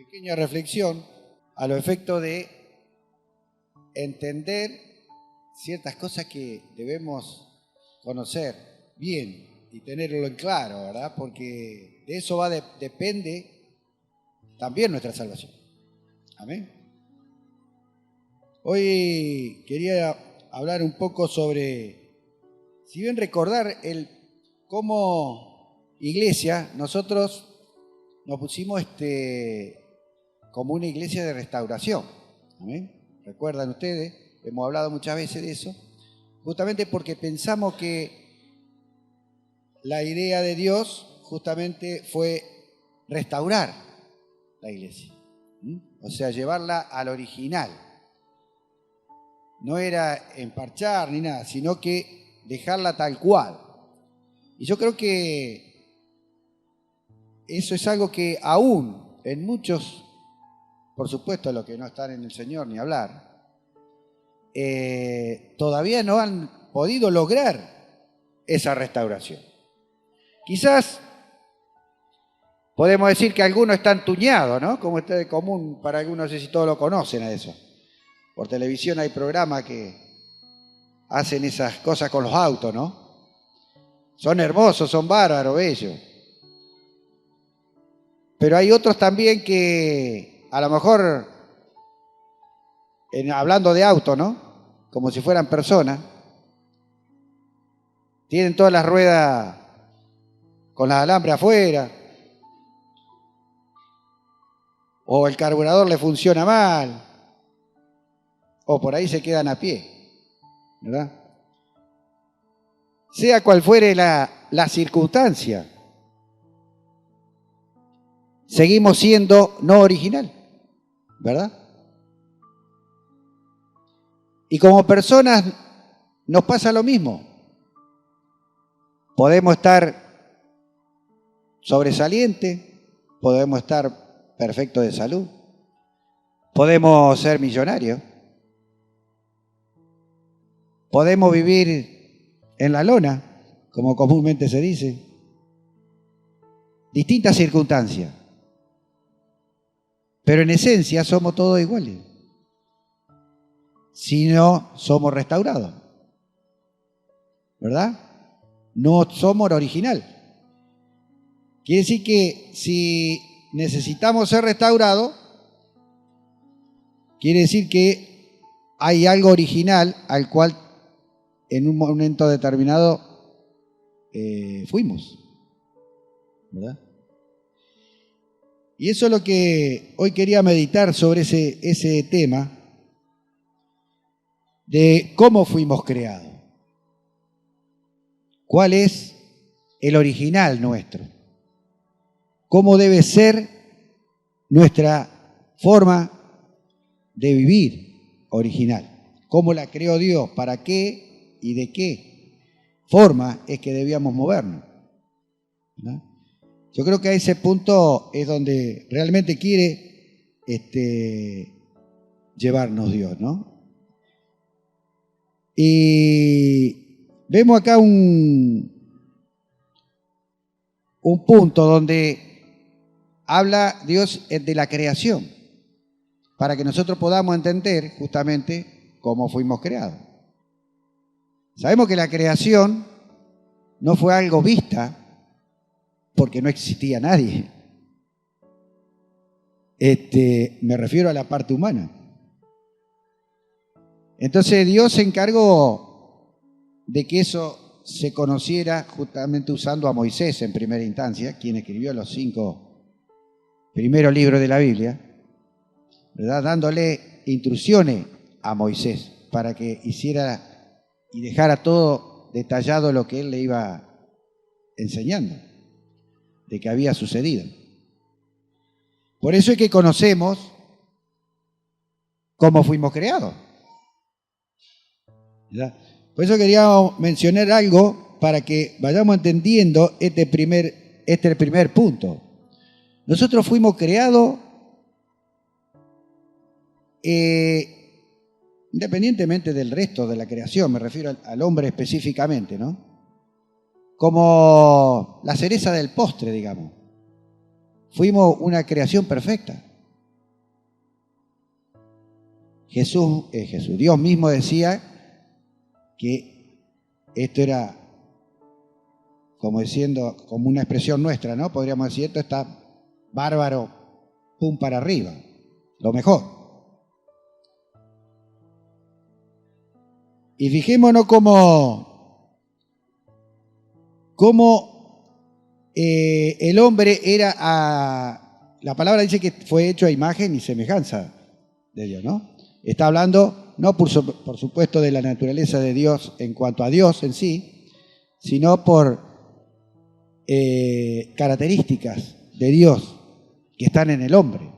pequeña reflexión a los efectos de entender ciertas cosas que debemos conocer bien y tenerlo en claro, ¿verdad? Porque de eso depende también nuestra salvación. Amén. Hoy quería hablar un poco sobre, si bien recordar cómo iglesia, nosotros nos pusimos como una iglesia de restauración. ¿Amén? ¿Recuerdan ustedes? Hemos hablado muchas veces de eso, justamente porque pensamos que la idea de Dios justamente fue restaurar la iglesia. O sea, llevarla al original. No era emparchar ni nada, sino que dejarla tal cual. Y yo creo que eso es algo que aún en muchos, por supuesto los que no están en el Señor ni hablar, todavía no han podido lograr esa restauración. Quizás podemos decir que algunos están tuñados, ¿no? Como está de común para algunos, no sé si todos lo conocen a eso. Por televisión hay programas que hacen esas cosas con los autos, ¿no? Son hermosos, son bárbaros, bellos. Pero hay otros también que a lo mejor, hablando de auto, ¿no? Como si fueran personas, tienen todas las ruedas con las alambres afuera, o el carburador le funciona mal, o por ahí se quedan a pie, ¿verdad? Sea cual fuere la circunstancia, seguimos siendo no original, ¿verdad? Y como personas nos pasa lo mismo. Podemos estar sobresalientes, podemos estar perfectos de salud, podemos ser millonarios, podemos vivir en la lona, como comúnmente se dice. Distintas circunstancias. Pero en esencia somos todos iguales. Si no somos restaurados. ¿Verdad? No somos original. Quiere decir que si necesitamos ser restaurados, quiere decir que hay algo original al cual en un momento determinado fuimos. ¿Verdad? Y eso es lo que hoy quería meditar sobre ese tema de cómo fuimos creados. ¿Cuál es el original nuestro? ¿Cómo debe ser nuestra forma de vivir original? ¿Cómo la creó Dios? ¿Para qué y de qué forma es que debíamos movernos? ¿No? Yo creo que a ese punto es donde realmente quiere llevarnos Dios, ¿no? Y vemos acá un punto donde habla Dios de la creación, para que nosotros podamos entender justamente cómo fuimos creados. Sabemos que la creación no fue algo vista, porque no existía nadie. Me refiero a la parte humana. Entonces Dios se encargó de que eso se conociera justamente usando a Moisés en primera instancia, quien escribió los 5 primeros libros de la Biblia, ¿verdad? Dándole instrucciones a Moisés para que hiciera y dejara todo detallado lo que él le iba enseñando, de que había sucedido. Por eso es que conocemos cómo fuimos creados, ¿verdad? Por eso quería mencionar algo para que vayamos entendiendo este primer punto. Nosotros fuimos creados independientemente del resto de la creación, me refiero al hombre específicamente, ¿no? Como la cereza del postre, digamos. Fuimos una creación perfecta. Dios mismo decía que esto era como diciendo, como una expresión nuestra, ¿no? Podríamos decir, esto está bárbaro, pum para arriba, lo mejor. Y fijémonos cómo el hombre era, la palabra dice que fue hecho a imagen y semejanza de Dios, ¿no? Está hablando, no por supuesto de la naturaleza de Dios en cuanto a Dios en sí, sino por características de Dios que están en el hombre.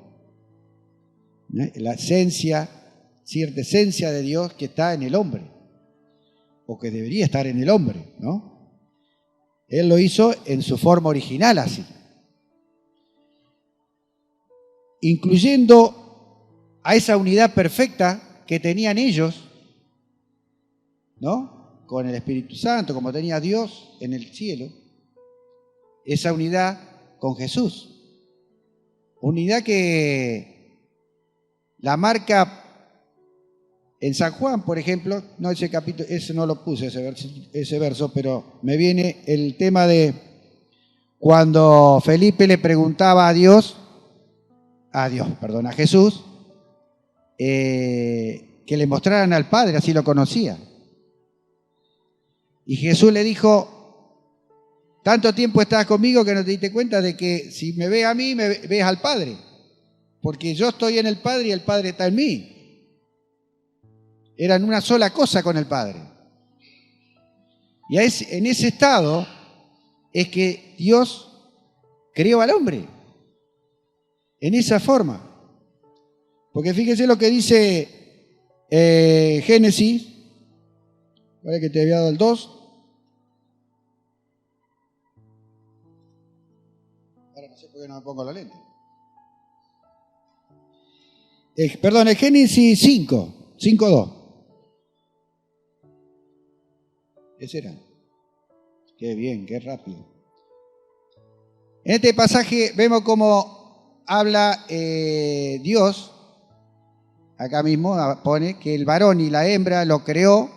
La esencia, cierta esencia de Dios que está en el hombre, o que debería estar en el hombre, ¿no? Él lo hizo en su forma original así, incluyendo a esa unidad perfecta que tenían ellos, ¿no? Con el Espíritu Santo, como tenía Dios en el cielo, esa unidad con Jesús. Unidad que la marca en San Juan, por ejemplo, no ese capítulo, ese no lo puse, ese verso, pero me viene el tema de cuando Felipe le preguntaba a Jesús, que le mostraran al Padre, así lo conocía. Y Jesús le dijo, tanto tiempo estás conmigo que no te diste cuenta de que si me ves a mí, me ves al Padre. Porque yo estoy en el Padre y el Padre está en mí. Eran una sola cosa con el Padre. Y en ese estado es que Dios creó al hombre. En esa forma. Porque fíjense lo que dice Génesis. ¿Vale? Que te había dado el 2. Ahora no sé por qué no me pongo la lente. Perdón, el Génesis 5:2. Ese era. Qué bien, qué rápido. En este pasaje vemos cómo habla Dios. Acá mismo pone que el varón y la hembra lo creó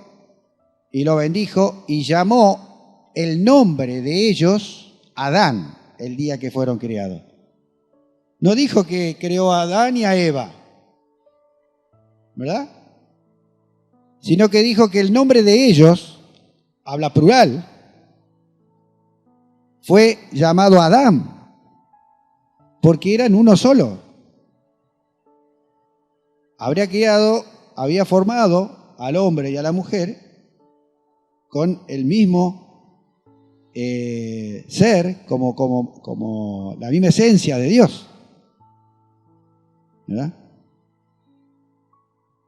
y lo bendijo y llamó el nombre de ellos Adán el día que fueron creados. No dijo que creó a Adán y a Eva, ¿verdad? Sino que dijo que el nombre de ellos, habla plural, fue llamado Adán, porque eran uno solo. Había formado al hombre y a la mujer con el mismo ser, como la misma esencia de Dios, ¿verdad?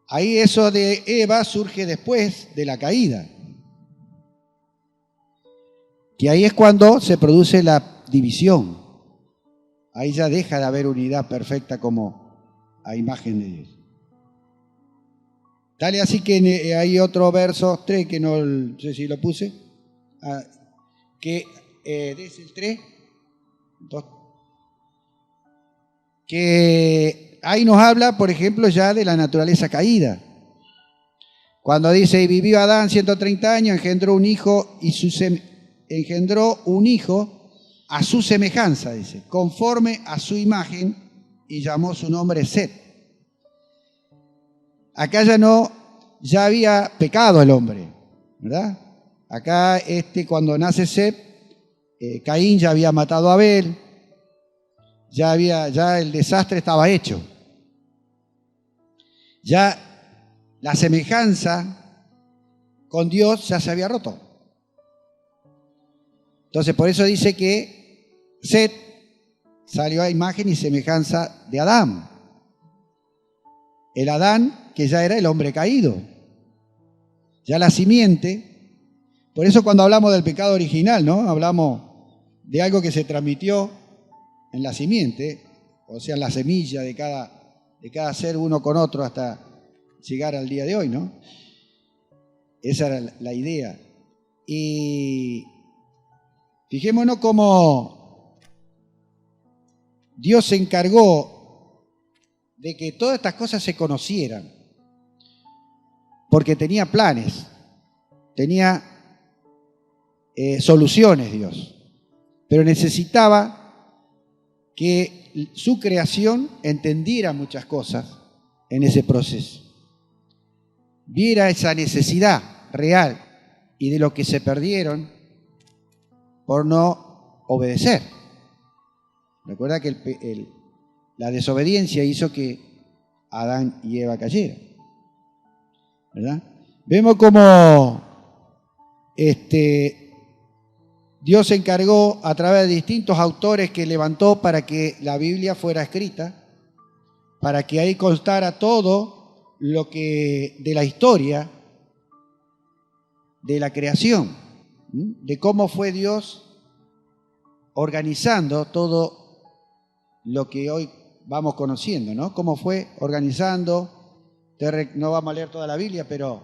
Ahí eso de Eva surge después de la caída. Que ahí es cuando se produce la división. Ahí ya deja de haber unidad perfecta como a imagen de Dios. Dale, así que hay otro verso 3 que no sé si lo puse. Que es el 3. 2. Que ahí nos habla, por ejemplo, ya de la naturaleza caída. Cuando dice, y vivió Adán 130 años, engendró un hijo a su semejanza, dice, conforme a su imagen, y llamó su nombre Set. Acá ya había pecado el hombre, ¿verdad? Acá cuando nace Set, Caín ya había matado a Abel, ya el desastre estaba hecho. Ya la semejanza con Dios ya se había roto. Entonces, por eso dice que Set salió a imagen y semejanza de Adán. El Adán que ya era el hombre caído. Ya la simiente. Por eso cuando hablamos del pecado original, ¿no? Hablamos de algo que se transmitió en la simiente, o sea, en la semilla de cada ser uno con otro hasta llegar al día de hoy, ¿no? Esa era la idea. Y fijémonos cómo Dios se encargó de que todas estas cosas se conocieran. porque tenía planes, tenía soluciones Dios, pero necesitaba que su creación entendiera muchas cosas en ese proceso, viera esa necesidad real y de lo que se perdieron por no obedecer. Recuerda que la desobediencia hizo que Adán y Eva cayeran, ¿verdad? Vemos cómo Dios se encargó a través de distintos autores que levantó para que la Biblia fuera escrita, para que ahí constara todo lo que de la historia de la creación, de cómo fue Dios organizando todo lo que hoy vamos conociendo, ¿no? Cómo fue organizando, no vamos a leer toda la Biblia, pero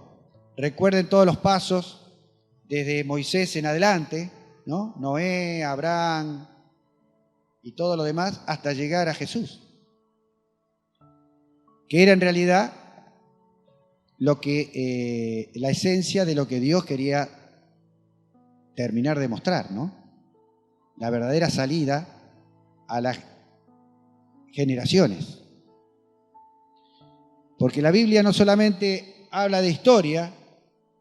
recuerden todos los pasos desde Moisés en adelante, ¿no? Noé, Abraham y todo lo demás, hasta llegar a Jesús, que era en realidad lo que la esencia de lo que Dios quería terminar de mostrar, ¿no? La verdadera salida a las generaciones. Porque la Biblia no solamente habla de historia,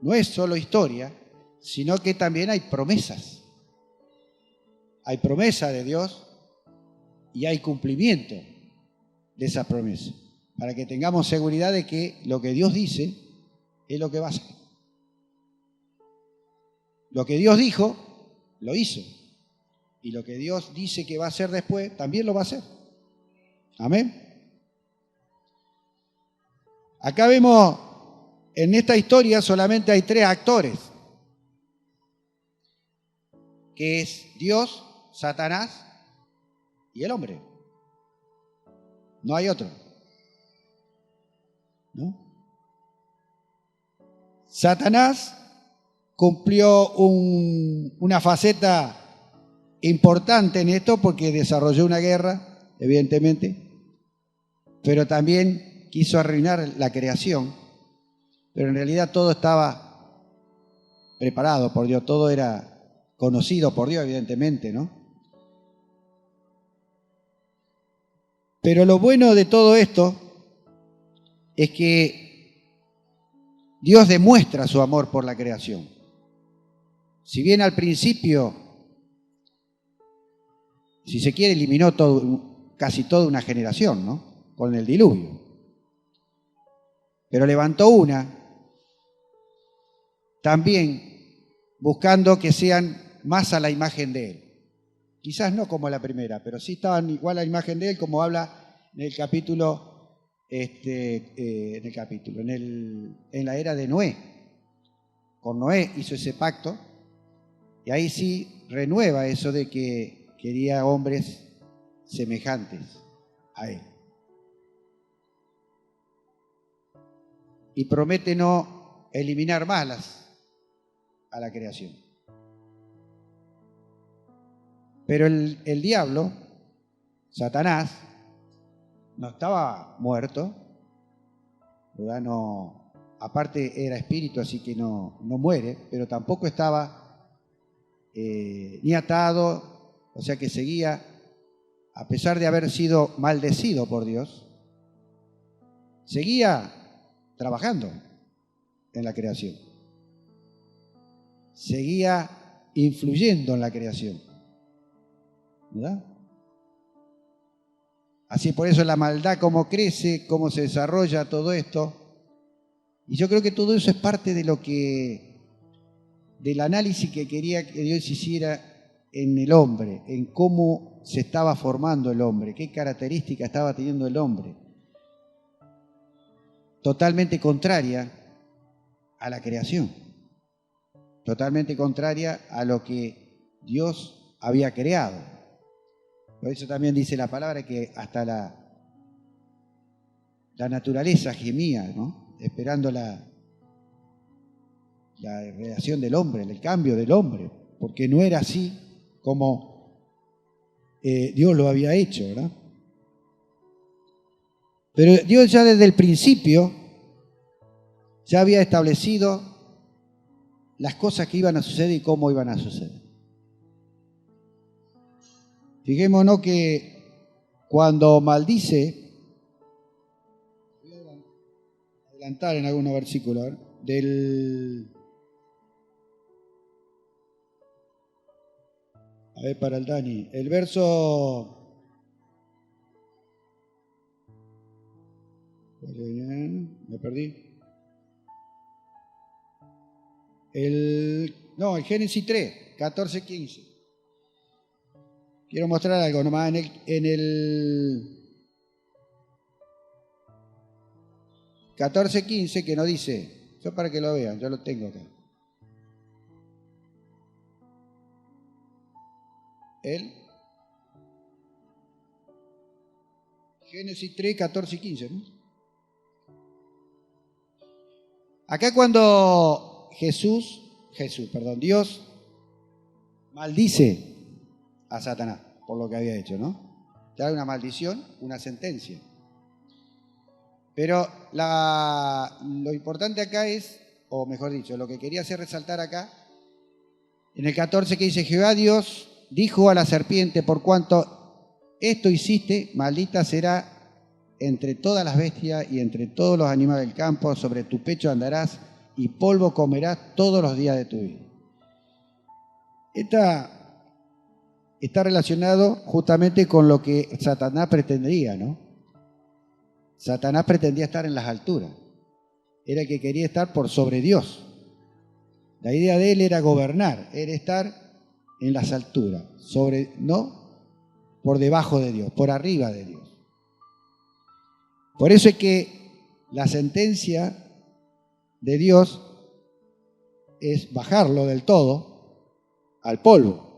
no es solo historia, sino que también hay promesas. Hay promesa de Dios y hay cumplimiento de esa promesa, para que tengamos seguridad de que lo que Dios dice es lo que va a hacer. Lo que Dios dijo, lo hizo. Y lo que Dios dice que va a hacer después, también lo va a hacer. Amén. Acá vemos, en esta historia solamente hay 3 actores, que es Dios, Satanás y el hombre. No hay otro, ¿no? Satanás cumplió una faceta importante en esto porque desarrolló una guerra, evidentemente, pero también quiso arruinar la creación, pero en realidad todo estaba preparado por Dios, todo era conocido por Dios, evidentemente, ¿no? Pero lo bueno de todo esto es que Dios demuestra su amor por la creación. Si bien al principio, si se quiere, eliminó casi toda una generación, ¿no? Con el diluvio. Pero levantó una, también buscando que sean más a la imagen de Él. Quizás no como la primera, pero sí estaban igual a la imagen de Él, como habla en el capítulo, en la era de Noé. Con Noé hizo ese pacto, y ahí sí renueva eso de que quería hombres semejantes a Él. Y promete no eliminar más a la creación. Pero el diablo, Satanás, no estaba muerto, ¿verdad? No, aparte era espíritu, así que no muere, pero tampoco estaba ni atado, o sea que seguía, a pesar de haber sido maldecido por Dios, seguía trabajando en la creación, seguía influyendo en la creación, ¿verdad? Así por eso la maldad, cómo crece, cómo se desarrolla todo esto. Y yo creo que todo eso es parte de del análisis que quería que Dios hiciera en el hombre, en cómo se estaba formando el hombre, qué características estaba teniendo el hombre. Totalmente contraria a la creación, totalmente contraria a lo que Dios había creado. Por eso también dice la palabra que hasta la naturaleza gemía, ¿no? Esperando la relación del hombre, el cambio del hombre, porque no era así como Dios lo había hecho, ¿verdad? Pero Dios ya desde el principio ya había establecido las cosas que iban a suceder y cómo iban a suceder. Fijémonos que cuando maldice, voy a adelantar en algunos versículos, para el Dani, el verso... Me perdí. El Génesis 3, 14, 15. Quiero mostrar algo nomás en el 14, 15 que nos dice, yo para que lo vean, yo lo tengo acá. El Génesis 3, 14 y 15, ¿no? Acá cuando Dios maldice a Satanás por lo que había hecho, ¿no? Trae una maldición, una sentencia. Pero lo importante acá es, o mejor dicho, lo que quería hacer resaltar acá, en el 14 que dice, Jehová Dios dijo a la serpiente, por cuanto esto hiciste, maldita será entre todas las bestias y entre todos los animales del campo, sobre tu pecho andarás y polvo comerás todos los días de tu vida. Está relacionado justamente con lo que Satanás pretendía, ¿no? Satanás pretendía estar en las alturas. Era el que quería estar por sobre Dios. La idea de él era gobernar, era estar en las alturas, no por debajo de Dios, por arriba de Dios. Por eso es que la sentencia de Dios es bajarlo del todo al polvo.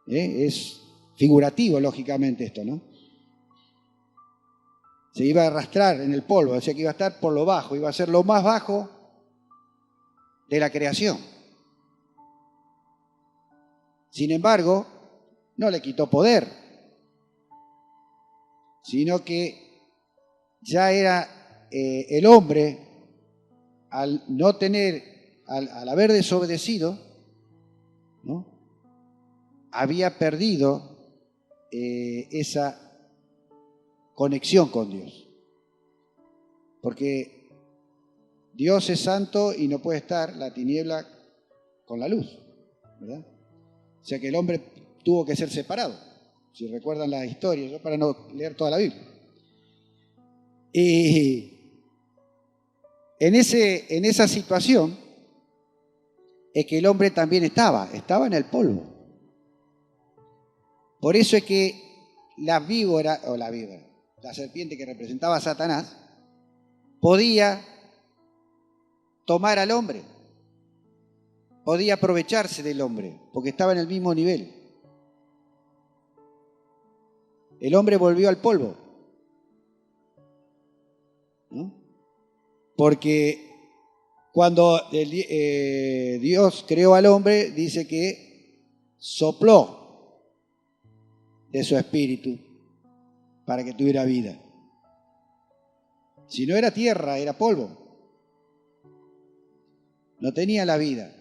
Es figurativo, lógicamente, esto, ¿no? Se iba a arrastrar en el polvo, decía que iba a estar por lo bajo, iba a ser lo más bajo de la creación. Sin embargo, no le quitó poder, sino que ya era el hombre, al haber desobedecido, ¿no? Había perdido esa conexión con Dios. Porque Dios es santo y no puede estar la tiniebla con la luz, ¿verdad? O sea que el hombre tuvo que ser separado, si recuerdan la historia, yo para no leer toda la Biblia. Y en esa situación es que el hombre también estaba en el polvo. Por eso es que la serpiente que representaba a Satanás, podía tomar al hombre, podía aprovecharse del hombre, porque estaba en el mismo nivel. El hombre volvió al polvo, ¿no? Porque cuando Dios creó al hombre, dice que sopló de su espíritu para que tuviera vida. Si no era tierra, era polvo. No tenía la vida,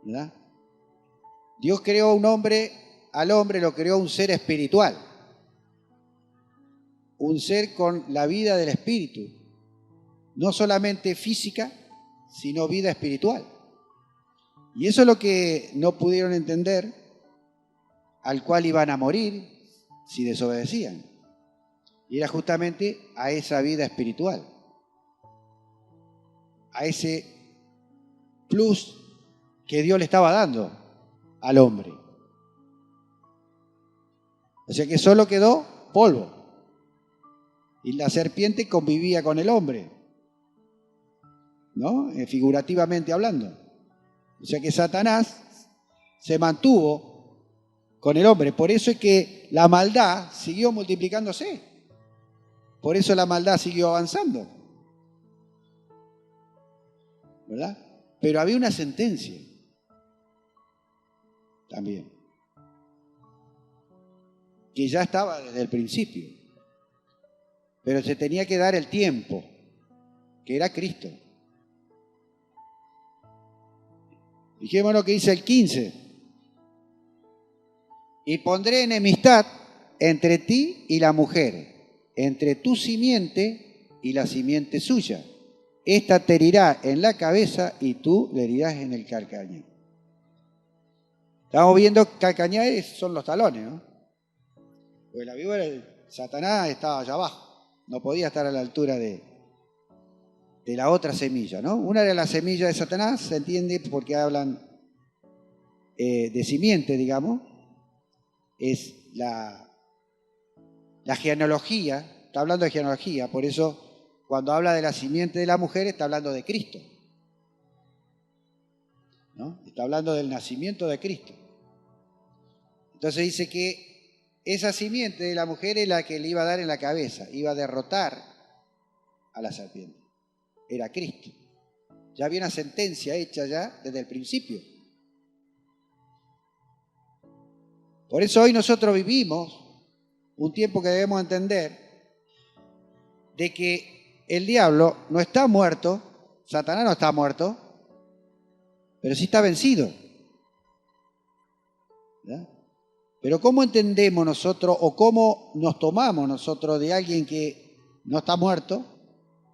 ¿verdad? Dios creó al hombre lo creó un ser espiritual, un ser con la vida del espíritu, no solamente física, sino vida espiritual. Y eso es lo que no pudieron entender, al cual iban a morir si desobedecían. Y era justamente a esa vida espiritual, a ese plus que Dios le estaba dando al hombre. O sea que solo quedó polvo. Y la serpiente convivía con el hombre, ¿no? Figurativamente hablando. O sea que Satanás se mantuvo con el hombre. Por eso es que la maldad siguió multiplicándose. Por eso la maldad siguió avanzando, ¿verdad? Pero había una sentencia también, que ya estaba desde el principio, pero se tenía que dar el tiempo que era Cristo. Fijémonos lo que dice el 15. Y pondré enemistad entre ti y la mujer, entre tu simiente y la simiente suya. Esta te herirá en la cabeza y tú le herirás en el calcañar. Estamos viendo que calcañar son los talones, ¿no? Porque la víbora, Satanás estaba allá abajo, no podía estar a la altura de la otra semilla, ¿no? Una de las semillas de Satanás se entiende porque hablan de simiente, digamos, es la genealogía, está hablando de genealogía, por eso cuando habla de la simiente de la mujer está hablando de Cristo, ¿no? Está hablando del nacimiento de Cristo. Entonces dice que esa simiente de la mujer es la que le iba a dar en la cabeza, iba a derrotar a la serpiente. Era Cristo. Ya había una sentencia hecha ya desde el principio. Por eso hoy nosotros vivimos un tiempo que debemos entender de que el diablo no está muerto, Satanás no está muerto, pero sí está vencido. ¿Ya? Pero ¿cómo entendemos nosotros o cómo nos tomamos nosotros de alguien que no está muerto,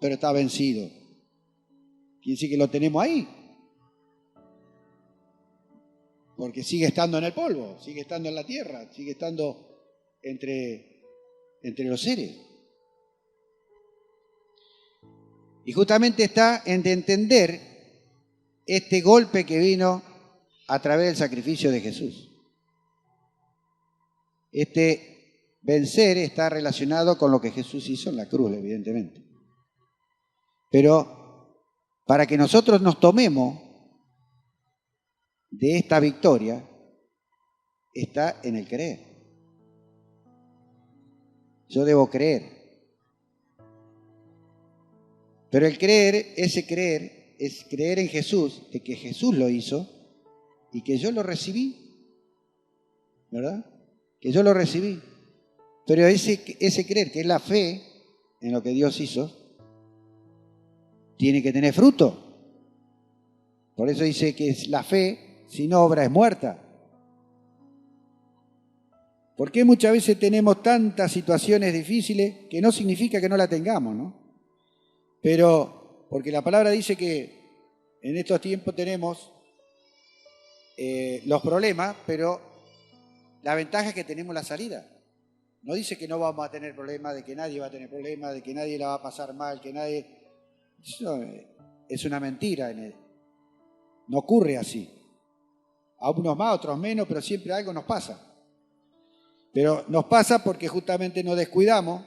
pero está vencido? Quiere decir que lo tenemos ahí. Porque sigue estando en el polvo, sigue estando en la tierra, sigue estando entre los seres. Y justamente está en de entender este golpe que vino a través del sacrificio de Jesús. Este vencer está relacionado con lo que Jesús hizo en la cruz, evidentemente. Pero para que nosotros nos tomemos de esta victoria, está en el creer. Yo debo creer. Pero el creer, ese creer, es creer en Jesús, de que Jesús lo hizo y que yo lo recibí, ¿verdad? Que yo lo recibí. Pero ese creer, que es la fe en lo que Dios hizo, tiene que tener fruto. Por eso dice que la fe sin obra es muerta. ¿Por qué muchas veces tenemos tantas situaciones difíciles que no significa que no la tengamos, ¿no? Pero, porque la palabra dice que en estos tiempos tenemos los problemas, pero la ventaja es que tenemos la salida. No dice que no vamos a tener problemas, de que nadie va a tener problemas, de que nadie la va a pasar mal, que nadie... Eso es una mentira. No ocurre así. A unos más, a otros menos, pero siempre algo nos pasa. Pero nos pasa porque justamente nos descuidamos,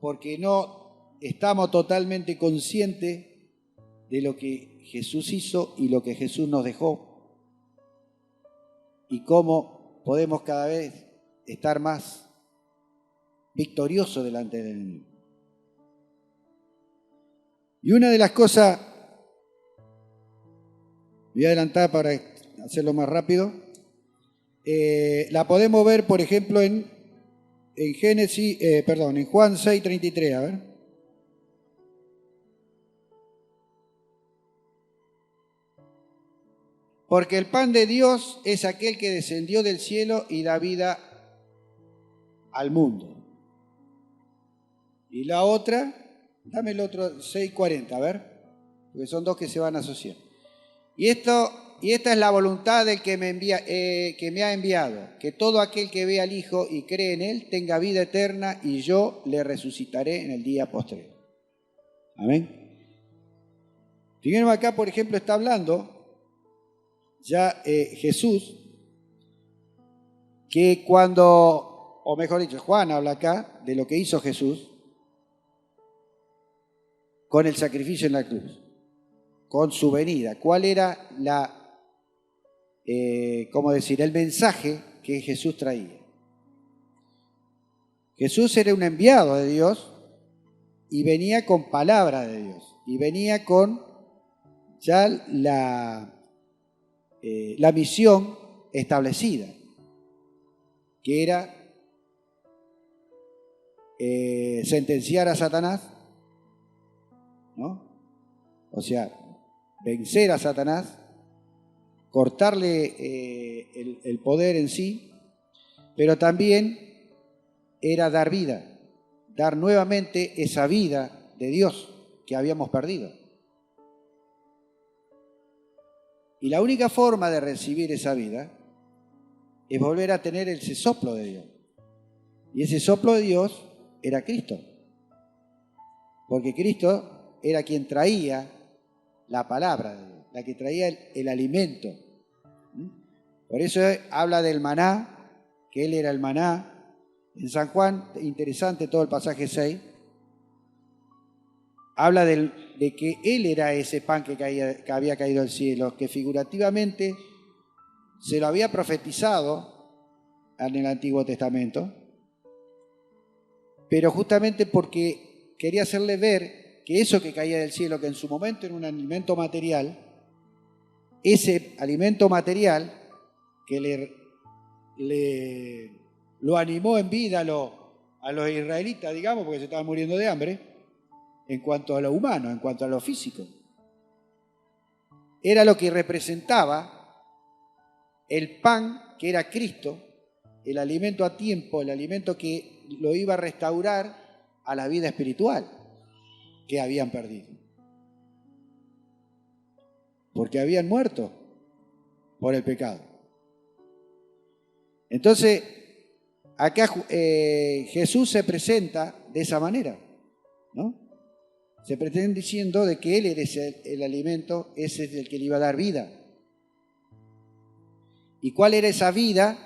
porque no estamos totalmente conscientes de lo que Jesús hizo y lo que Jesús nos dejó y cómo podemos cada vez estar más victoriosos delante del enemigo. Y una de las cosas, voy a adelantar para hacerlo más rápido, la podemos ver, por ejemplo, en Juan 6:33, a ver. Porque el pan de Dios es aquel que descendió del cielo y da vida al mundo. Y la otra, dame el otro 6:40, a ver, porque son dos que se van a asociar. Y esta es la voluntad del que me ha enviado, que todo aquel que ve al Hijo y cree en Él tenga vida eterna y yo le resucitaré en el día postrero. Amén. Fíjense acá, por ejemplo, está hablando ya Jesús, que cuando, o mejor dicho, Juan habla acá de lo que hizo Jesús con el sacrificio en la cruz, con su venida. ¿Cuál era el mensaje que Jesús traía? Jesús era un enviado de Dios y venía con palabra de Dios y venía con ya la misión establecida, que era sentenciar a Satanás ¿no? O sea, vencer a Satanás, cortarle el poder en sí, pero también era dar vida, dar nuevamente esa vida de Dios que habíamos perdido. Y la única forma de recibir esa vida es volver a tener ese soplo de Dios. Y ese soplo de Dios era Cristo. Porque Cristo era quien traía la palabra de Dios, la que traía el alimento. Por eso habla del maná, que Él era el maná. En San Juan, interesante todo el pasaje 6, habla de que Él era ese pan que había caído del cielo, que figurativamente se lo había profetizado en el Antiguo Testamento, pero justamente porque quería hacerle ver que eso que caía del cielo, que en su momento era un alimento material, ese alimento material que lo animó en vida a los israelitas, digamos, porque se estaban muriendo de hambre, en cuanto a lo humano, en cuanto a lo físico. Era lo que representaba el pan que era Cristo, el alimento a tiempo, el alimento que lo iba a restaurar a la vida espiritual que habían perdido. Porque habían muerto por el pecado. Entonces, acá Jesús se presenta de esa manera, ¿no? Se pretende diciendo de que Él era el alimento, ese es el que le iba a dar vida. ¿Y cuál era esa vida?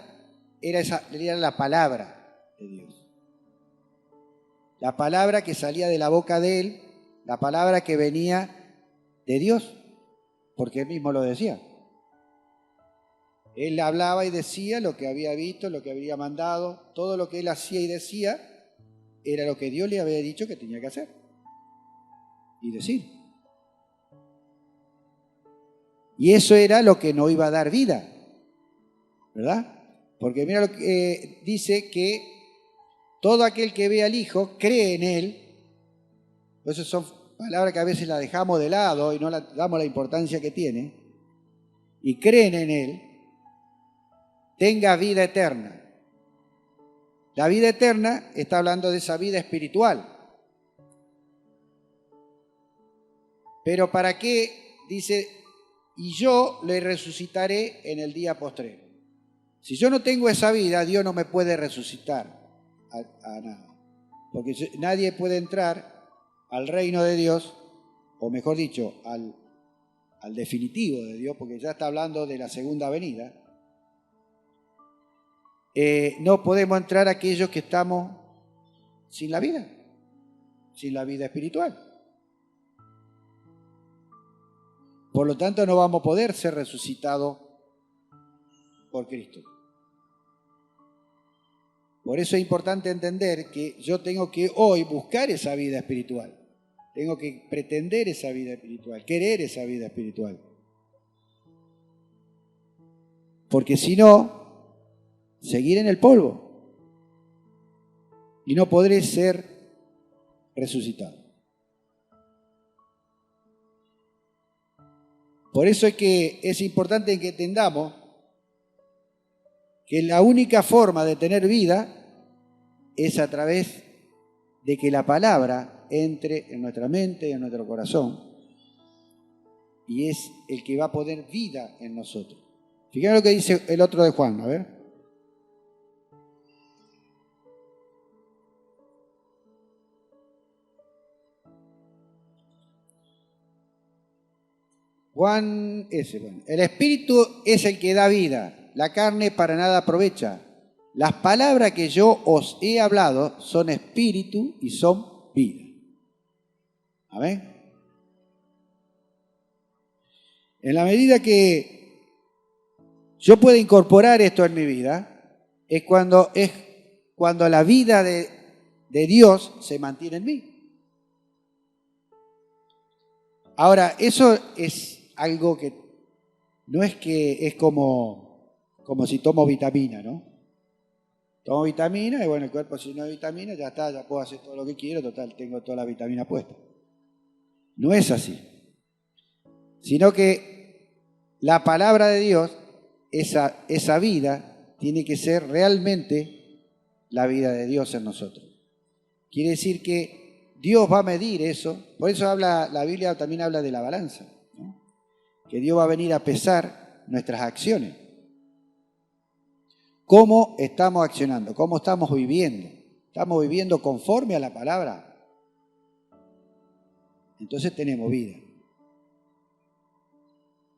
Era la palabra de Dios. La palabra que salía de la boca de Él, la palabra que venía de Dios, porque Él mismo lo decía. Él hablaba y decía lo que había visto, lo que había mandado, todo lo que Él hacía y decía era lo que Dios le había dicho que tenía que hacer y decir. Y eso era lo que no iba a dar vida, ¿verdad? Porque mira lo que dice, que todo aquel que ve al Hijo cree en Él. Esas son palabras que a veces las dejamos de lado y no le damos la importancia que tiene. Y creen en Él, tenga vida eterna. La vida eterna está hablando de esa vida espiritual. Pero ¿para qué? Dice, y yo le resucitaré en el día postrero. Si yo no tengo esa vida, Dios no me puede resucitar a nada. Porque nadie puede entrar al reino de Dios, o mejor dicho, al definitivo de Dios, porque ya está hablando de la segunda venida. No podemos entrar aquellos que estamos sin la vida espiritual. Por lo tanto, no vamos a poder ser resucitados por Cristo. Por eso es importante entender que yo tengo que hoy buscar esa vida espiritual. Tengo que pretender esa vida espiritual, querer esa vida espiritual. Porque si no, seguiré en el polvo y no podré ser resucitado. Por eso es importante que entendamos que la única forma de tener vida es a través de que la palabra entre en nuestra mente y en nuestro corazón, y es el que va a poner vida en nosotros. Fíjense lo que dice el otro de Juan, a ver. Juan S. Bueno, el Espíritu es el que da vida, la carne para nada aprovecha. Las palabras que yo os he hablado son espíritu y son vida. ¿Amén? En la medida que yo pueda incorporar esto en mi vida, es cuando la vida de Dios se mantiene en mí. Ahora, eso es algo que no es que es como si tomo vitamina, ¿no? Tomo vitamina y bueno, el cuerpo si no hay vitamina ya está, ya puedo hacer todo lo que quiero, total, tengo toda la vitamina puesta. No es así. Sino que la palabra de Dios, esa vida, tiene que ser realmente la vida de Dios en nosotros. Quiere decir que Dios va a medir eso. Por eso la Biblia también habla de la balanza, ¿no? Que Dios va a venir a pesar nuestras acciones. ¿Cómo estamos accionando? ¿Cómo estamos viviendo? ¿Estamos viviendo conforme a la palabra? Entonces tenemos vida.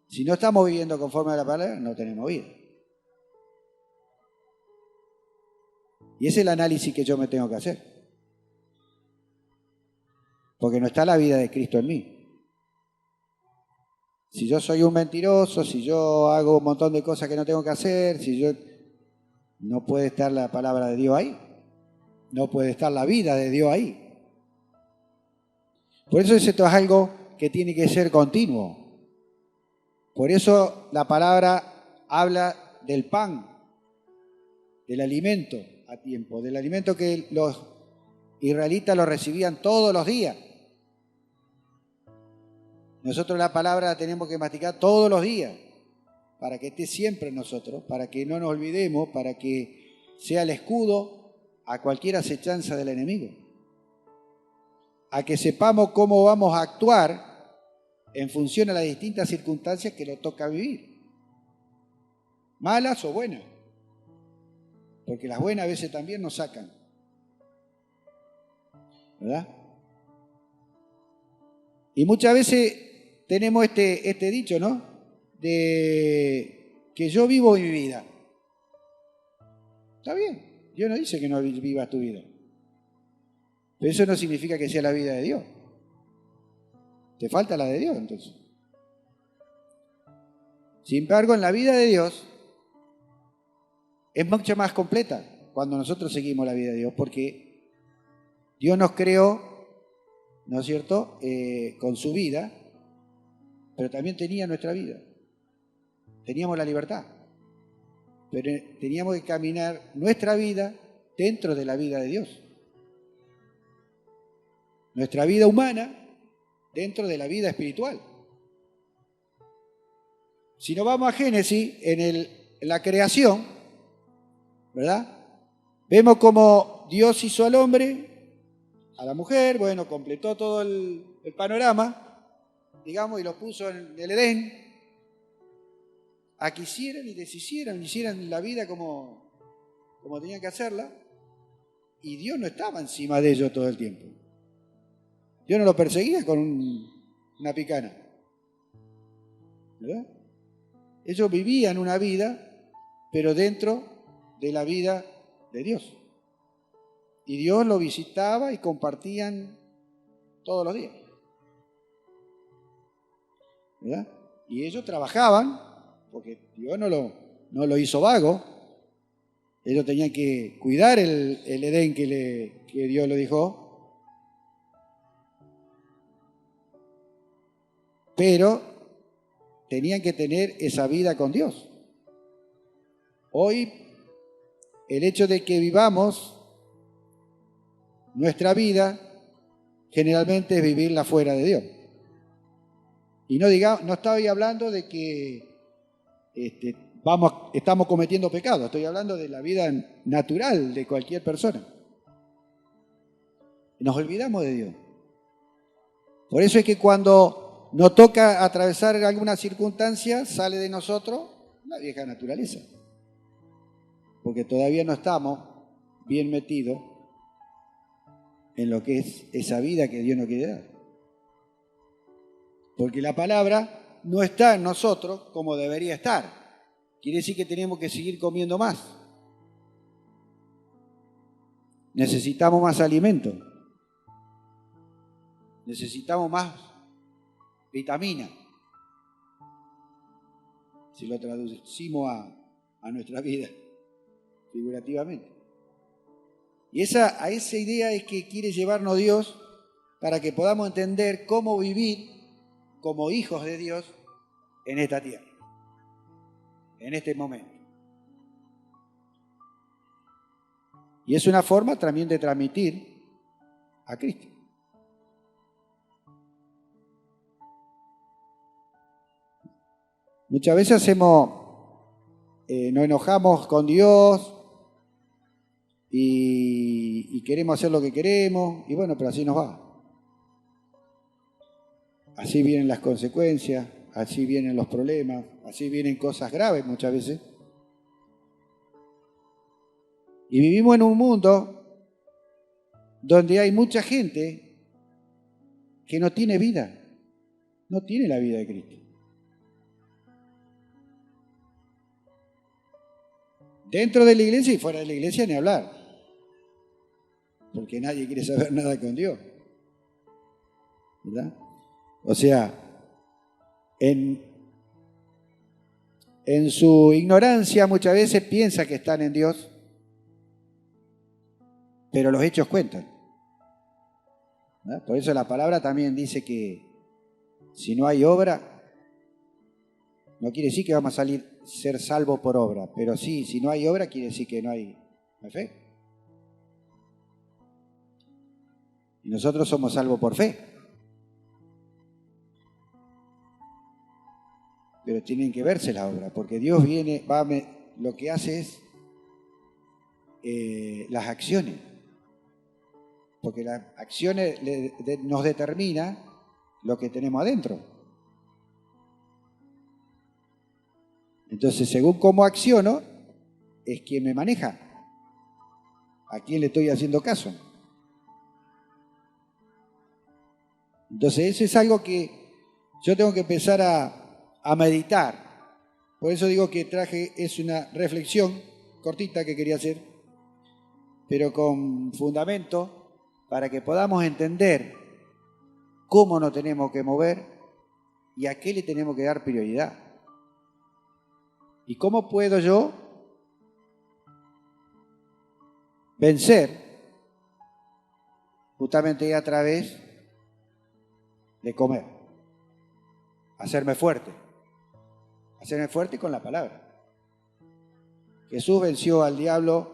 Si no estamos viviendo conforme a la palabra, no tenemos vida. Y ese es el análisis que yo me tengo que hacer. Porque no está la vida de Cristo en mí. Si yo soy un mentiroso, si yo hago un montón de cosas que no tengo que hacer, no puede estar la palabra de Dios ahí. No puede estar la vida de Dios ahí. Por eso esto es algo que tiene que ser continuo. Por eso la palabra habla del pan, del alimento a tiempo, del alimento que los israelitas lo recibían todos los días. Nosotros la palabra la tenemos que masticar todos los días, para que esté siempre en nosotros, para que no nos olvidemos, para que sea el escudo a cualquier acechanza del enemigo. A que sepamos cómo vamos a actuar en función a las distintas circunstancias que nos toca vivir. Malas o buenas. Porque las buenas a veces también nos sacan. ¿Verdad? Y muchas veces tenemos este dicho, ¿no? De que yo vivo mi vida. Está bien. Dios no dice que no vivas tu vida. Pero eso no significa que sea la vida de Dios. Te falta la de Dios, entonces. Sin embargo, en la vida de Dios es mucho más completa cuando nosotros seguimos la vida de Dios, porque Dios nos creó, ¿no es cierto?, con su vida, pero también tenía nuestra vida. Teníamos la libertad, pero teníamos que caminar nuestra vida dentro de la vida de Dios. Nuestra vida humana dentro de la vida espiritual. Si nos vamos a Génesis, en la creación, ¿verdad? Vemos cómo Dios hizo al hombre, a la mujer, bueno, completó todo el panorama, digamos, y los puso en el Edén, a que hicieran y deshicieran, hicieran la vida como tenían que hacerla, y Dios no estaba encima de ellos todo el tiempo. Dios no lo perseguía con una picana, ¿verdad? Ellos vivían una vida, pero dentro de la vida de Dios. Y Dios lo visitaba y compartían todos los días, ¿verdad? Y ellos trabajaban, porque Dios no lo hizo vago. Ellos tenían que cuidar el Edén que Dios le dijo. Pero tenían que tener esa vida con Dios. Hoy, el hecho de que vivamos nuestra vida, generalmente es vivirla fuera de Dios. Y no estoy hablando de que estamos cometiendo pecado, estoy hablando de la vida natural de cualquier persona. Nos olvidamos de Dios. Por eso es que cuando nos toca atravesar alguna circunstancia, sale de nosotros la vieja naturaleza. Porque todavía no estamos bien metidos en lo que es esa vida que Dios nos quiere dar. Porque la palabra no está en nosotros como debería estar. Quiere decir que tenemos que seguir comiendo más. Necesitamos más alimento. Necesitamos más vitamina, si lo traducimos a nuestra vida, figurativamente. Y a esa idea es que quiere llevarnos Dios para que podamos entender cómo vivir como hijos de Dios en esta tierra, en este momento. Y es una forma también de transmitir a Cristo. Muchas veces nos enojamos con Dios y queremos hacer lo que queremos, y bueno, pero así nos va. Así vienen las consecuencias, así vienen los problemas, así vienen cosas graves muchas veces. Y vivimos en un mundo donde hay mucha gente que no tiene vida, no tiene la vida de Cristo. Dentro de la iglesia y fuera de la iglesia ni hablar, porque nadie quiere saber nada con Dios, ¿verdad? O sea, en su ignorancia muchas veces piensa que están en Dios, pero los hechos cuentan, ¿verdad? Por eso la palabra también dice que si no hay obra, no quiere decir que vamos a ser salvos por obra, pero sí, si no hay obra quiere decir que no hay fe. Y nosotros somos salvos por fe. Pero tienen que verse la obra, porque Dios lo que hace es las acciones, porque las acciones nos determinan lo que tenemos adentro. Entonces, según cómo acciono, es quien me maneja, a quién le estoy haciendo caso. Entonces, eso es algo que yo tengo que empezar a meditar. Por eso digo que es una reflexión cortita que quería hacer, pero con fundamento para que podamos entender cómo nos tenemos que mover y a qué le tenemos que dar prioridad. ¿Y cómo puedo yo vencer justamente a través de comer? Hacerme fuerte con la palabra. Jesús venció al diablo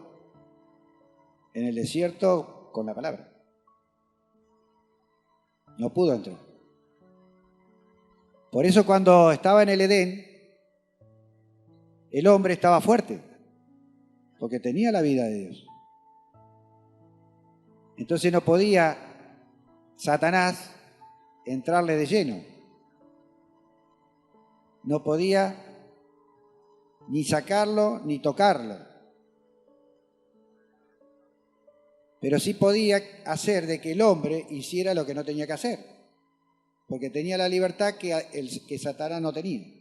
en el desierto con la palabra. No pudo entrar. Por eso cuando estaba en el Edén, el hombre estaba fuerte, porque tenía la vida de Dios. Entonces no podía Satanás entrarle de lleno. No podía ni sacarlo ni tocarlo. Pero sí podía hacer de que el hombre hiciera lo que no tenía que hacer, porque tenía la libertad que Satanás no tenía.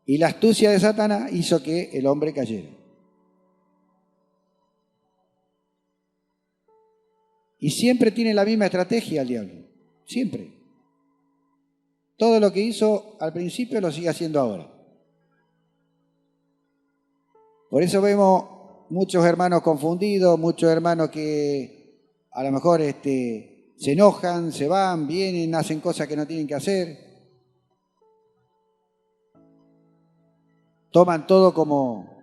Y la astucia de Satanás hizo que el hombre cayera. Y siempre tiene la misma estrategia el diablo, siempre. Todo lo que hizo al principio lo sigue haciendo ahora. Por eso vemos muchos hermanos confundidos, muchos hermanos que a lo mejor se enojan, se van, vienen, hacen cosas que no tienen que hacer. Toman todo como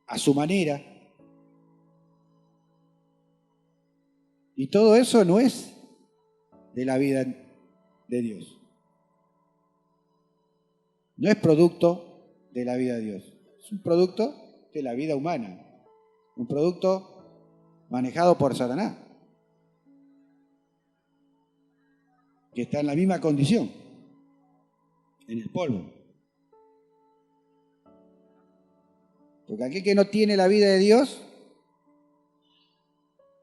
a su manera. Y todo eso no es de la vida de Dios. No es producto de la vida de Dios. Es un producto de la vida humana. Un producto manejado por Satanás, que está en la misma condición, en el polvo. Porque aquel que no tiene la vida de Dios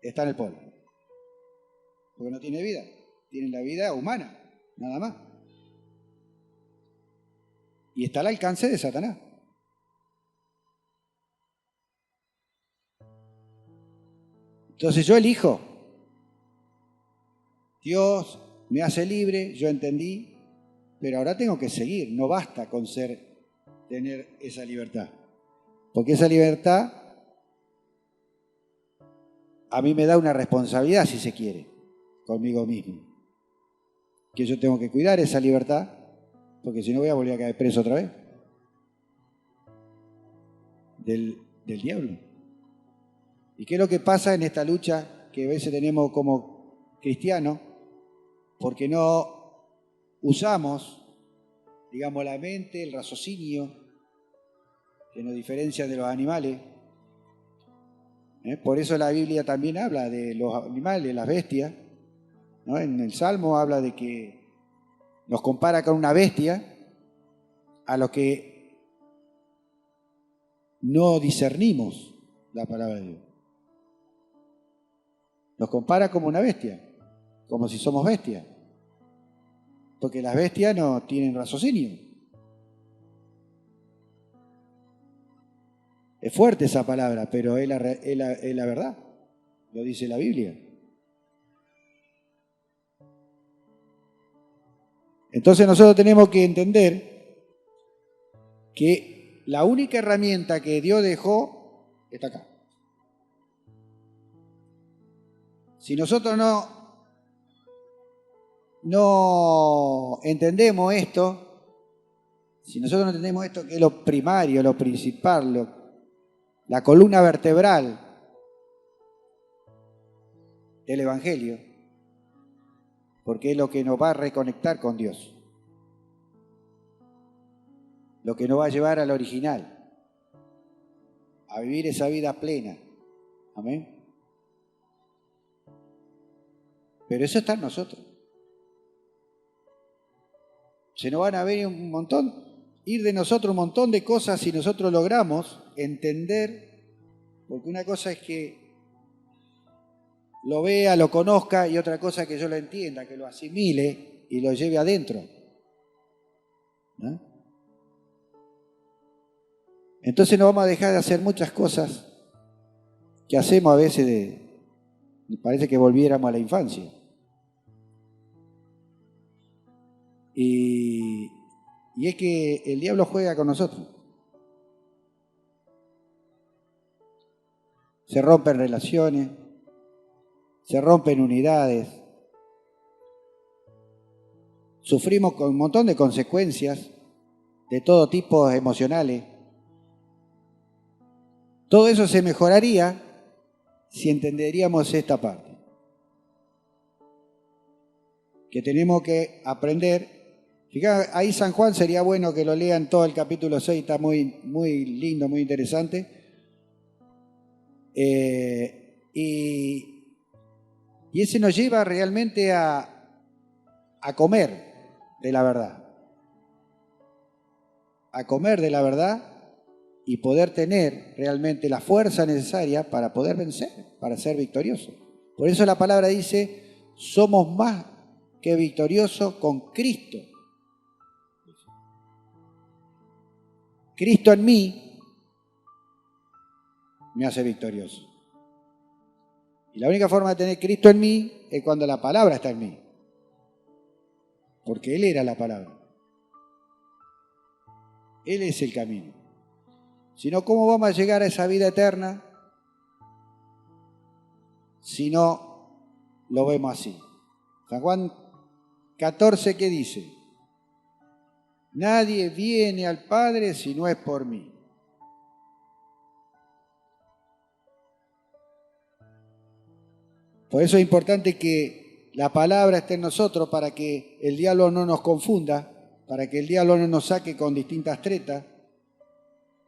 está en el polvo. Porque no tiene vida, tiene la vida humana, nada más. Y está al alcance de Satanás. Entonces yo elijo. Dios me hace libre, yo entendí, pero ahora tengo que seguir. No basta con tener esa libertad. Porque esa libertad a mí me da una responsabilidad, si se quiere, conmigo mismo. Que yo tengo que cuidar esa libertad, porque si no voy a volver a caer preso otra vez. Del diablo. ¿Y qué es lo que pasa en esta lucha que a veces tenemos como cristianos? porque no usamos, digamos, la mente, el raciocinio, que nos diferencia de los animales. Por eso la Biblia también habla de los animales, las bestias, ¿no? En el Salmo habla de que nos compara con una bestia a los que no discernimos la palabra de Dios. Nos compara como una bestia, como si somos bestias, porque las bestias no tienen raciocinio. Es fuerte esa palabra, pero es la verdad, lo dice la Biblia. Entonces nosotros tenemos que entender que la única herramienta que Dios dejó está acá. Si nosotros no entendemos esto, si nosotros no entendemos esto, que es lo primario, lo principal, la columna vertebral del Evangelio, porque es lo que nos va a reconectar con Dios, lo que nos va a llevar al original, a vivir esa vida plena. Amén. Pero eso está en nosotros. Se nos van a ver ir de nosotros un montón de cosas si nosotros logramos entender, porque una cosa es que lo vea, lo conozca, y otra cosa es que yo lo entienda, que lo asimile y lo lleve adentro. ¿No? Entonces no vamos a dejar de hacer muchas cosas que hacemos a veces me parece que volviéramos a la infancia. Y es que el diablo juega con nosotros. Se rompen relaciones, se rompen unidades, sufrimos con un montón de consecuencias de todo tipo emocionales. Todo eso se mejoraría si entenderíamos esta parte. Que tenemos que aprender. Fíjate, ahí San Juan sería bueno que lo lean todo el capítulo 6, está muy, muy lindo, muy interesante. Y ese nos lleva realmente a comer de la verdad. A comer de la verdad y poder tener realmente la fuerza necesaria para poder vencer, para ser victorioso. Por eso la palabra dice, somos más que victoriosos con Cristo. Cristo en mí me hace victorioso. Y la única forma de tener Cristo en mí es cuando la palabra está en mí. Porque Él era la palabra. Él es el camino. Si no, ¿cómo vamos a llegar a esa vida eterna si no lo vemos así? San Juan 14, ¿qué dice? Nadie viene al Padre si no es por mí. Por eso es importante que la palabra esté en nosotros para que el diablo no nos confunda, para que el diablo no nos saque con distintas tretas,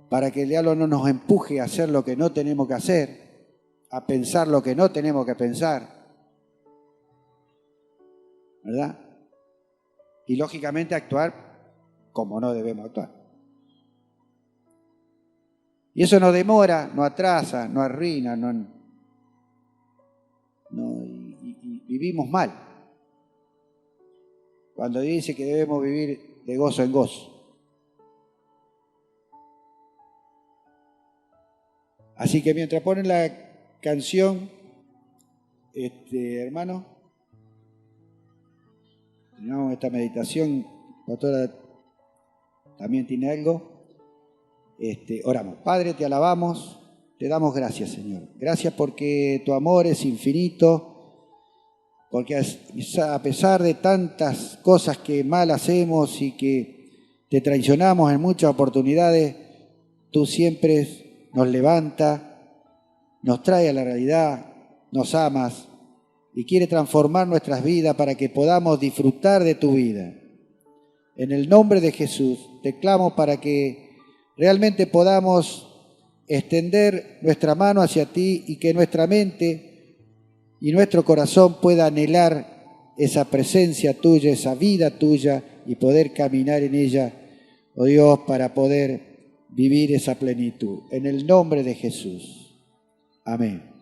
para que el diablo no nos empuje a hacer lo que no tenemos que hacer, a pensar lo que no tenemos que pensar, ¿verdad? Y lógicamente actuar como no debemos actuar. Y eso nos demora, nos atrasa, nos arruina, y vivimos mal. Cuando dice que debemos vivir de gozo en gozo. Así que mientras ponen la canción, hermano, terminamos esta meditación. Pastora también tiene algo. Oramos. Padre, te alabamos, te damos gracias, Señor. Gracias porque tu amor es infinito, porque a pesar de tantas cosas que mal hacemos y que te traicionamos en muchas oportunidades, tú siempre nos levanta, nos trae a la realidad, nos amas y quiere transformar nuestras vidas para que podamos disfrutar de tu vida. En el nombre de Jesús, te clamo para que realmente podamos extender nuestra mano hacia ti y que nuestra mente y nuestro corazón pueda anhelar esa presencia tuya, esa vida tuya y poder caminar en ella, oh Dios, para poder vivir esa plenitud. En el nombre de Jesús. Amén.